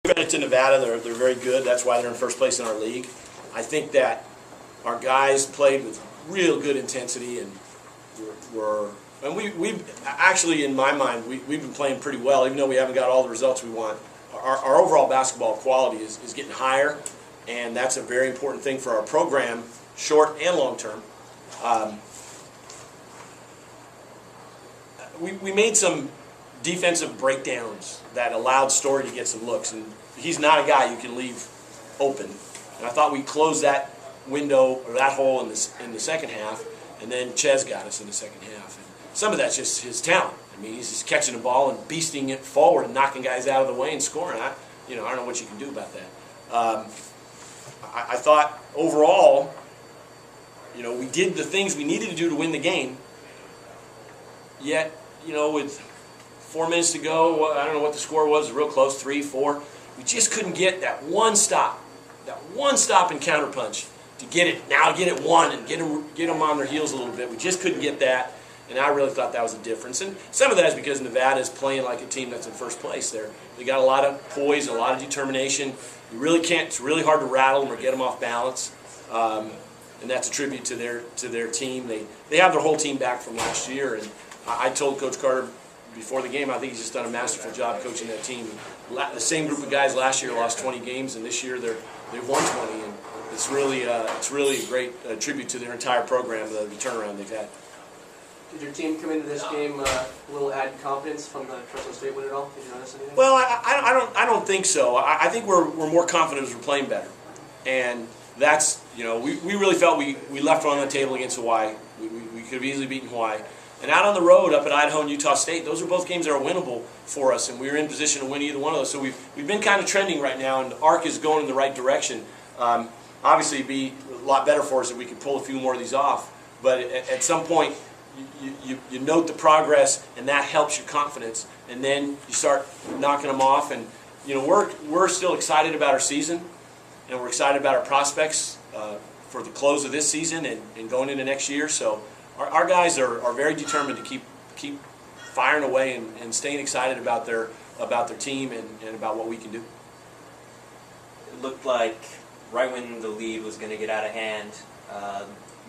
Credit to Nevada, they're very good. That's why they're in first place in our league. I think that our guys played with real good intensity, and we actually, in my mind, we've been playing pretty well, even though we haven't got all the results we want. Our overall basketball quality is getting higher, and that's a very important thing for our program, short and long term. We made some defensive breakdowns that allowed Story to get some looks, and he's not a guy you can leave open. And I thought we closed that window or that hole in the second half, and then Ches got us in the second half. And some of that's just his talent. I mean, he's just catching the ball and beasting it forward and knocking guys out of the way and scoring. I don't know what you can do about that. I thought overall, we did the things we needed to do to win the game. Yet, with 4 minutes to go, I don't know what the score was, real close, 3, 4. We just couldn't get that one stop and counterpunch to get it one and get them on their heels a little bit. We just couldn't get that, and I really thought that was a difference. And some of that is because Nevada is playing like a team that's in first place. They got a lot of poise, a lot of determination. You really can't. It's really hard to rattle them or get them off balance, and that's a tribute to their team. They have their whole team back from last year, and I told Coach Carter before the game, I think he's just done a masterful job coaching that team. The same group of guys last year lost 20 games, and this year they've won 20, and it's really a great tribute to their entire program, the turnaround they've had. Did your team come into this game a little added confidence from the Fresno State win at all? Did you notice anything? Well, I don't think so. I think we're more confident as we're playing better, and that's we really felt we left one on the table against Hawaii. We could have easily beaten Hawaii. And out on the road up at Idaho and Utah State, those are both games that are winnable for us, and we were in position to win either one of those. So we've been kind of trending right now, and the arc is going in the right direction. Obviously, it'd be a lot better for us if we could pull a few more of these off. But at some point, you note the progress, and that helps your confidence. And then you start knocking them off. And we're still excited about our season, and we're excited about our prospects for the close of this season and going into next year. So our guys are very determined to keep firing away and staying excited about their team and about what we can do. It looked like right when the lead was going to get out of hand,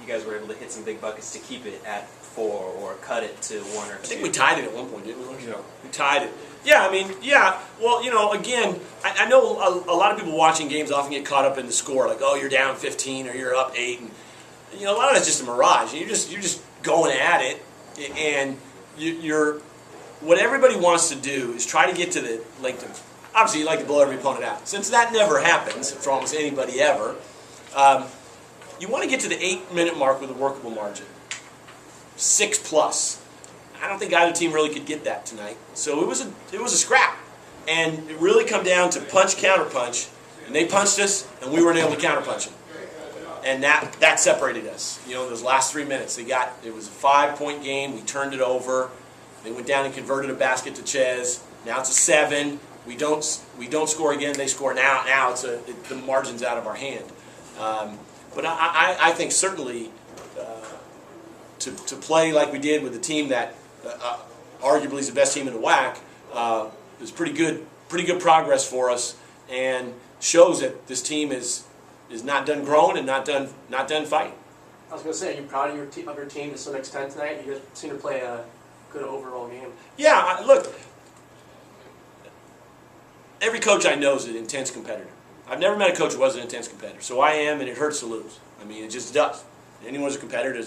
you guys were able to hit some big buckets to keep it at 4 or cut it to 1 or 2. I think we tied it at one point, didn't we? Yeah. We tied it. Yeah. Well, again, I know a lot of people watching games often get caught up in the score, like, oh, you're down 15 or you're up 8, and a lot of that's just a mirage. You're just going at it, and you're what everybody wants to do is try to get to the obviously you like to blow every opponent out. Since that never happens for almost anybody ever, you want to get to the 8-minute mark with a workable margin, 6+. I don't think either team really could get that tonight. So it was a scrap, and it really come down to punch counter punch, and they punched us, and we weren't able to counter punch them. And that separated us. Those last 3 minutes, it was a 5-point game. We turned it over. They went down and converted a basket to Ches. Now it's a 7. We don't score again. They score now. Now the margin's out of our hand. But I think certainly to play like we did with the team that arguably is the best team in the WAC is pretty good progress for us, and shows that this team is not done growing and not done fighting. I was going to say, are you proud of your team to some extent tonight? You guys seem to play a good overall game. Yeah, look, every coach I know is an intense competitor. I've never met a coach who wasn't an intense competitor. So I am, and it hurts to lose. I mean, it just does. Anyone who's a competitor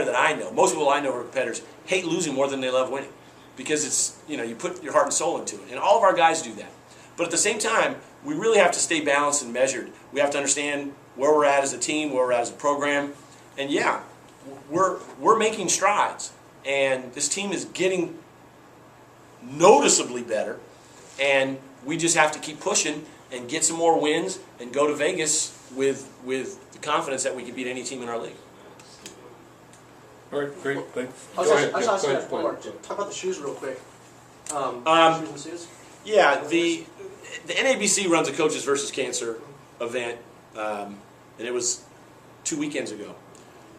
that I know, most people I know who are competitors, hate losing more than they love winning, because it's you put your heart and soul into it, and all of our guys do that. But at the same time, we really have to stay balanced and measured. We have to understand where we're at as a team, where we're at as a program, and yeah, we're making strides, and this team is getting noticeably better, and we just have to keep pushing and get some more wins and go to Vegas with the confidence that we can beat any team in our league. All right, great. Thanks. I was going to one more. Talk about the shoes real quick. Shoes and suits? Yeah, the NABC runs a Coaches versus Cancer event, and it was 2 weekends ago.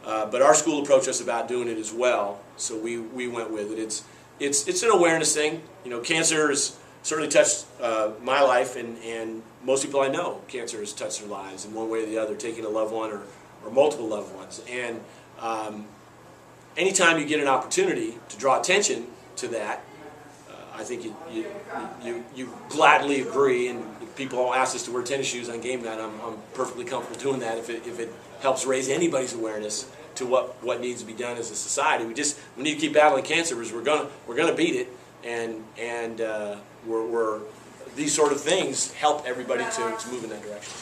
But our school approached us about doing it as well, so we went with it. It's an awareness thing. Cancer is certainly touched my life, and most people I know, cancer has touched their lives in one way or the other, taking a loved one or multiple loved ones. And anytime you get an opportunity to draw attention to that, I think you gladly agree. And if people ask us to wear tennis shoes on game night, I'm perfectly comfortable doing that if it helps raise anybody's awareness to what needs to be done as a society. We need to keep battling cancer, because we're gonna beat it, and these sort of things help everybody to move in that direction.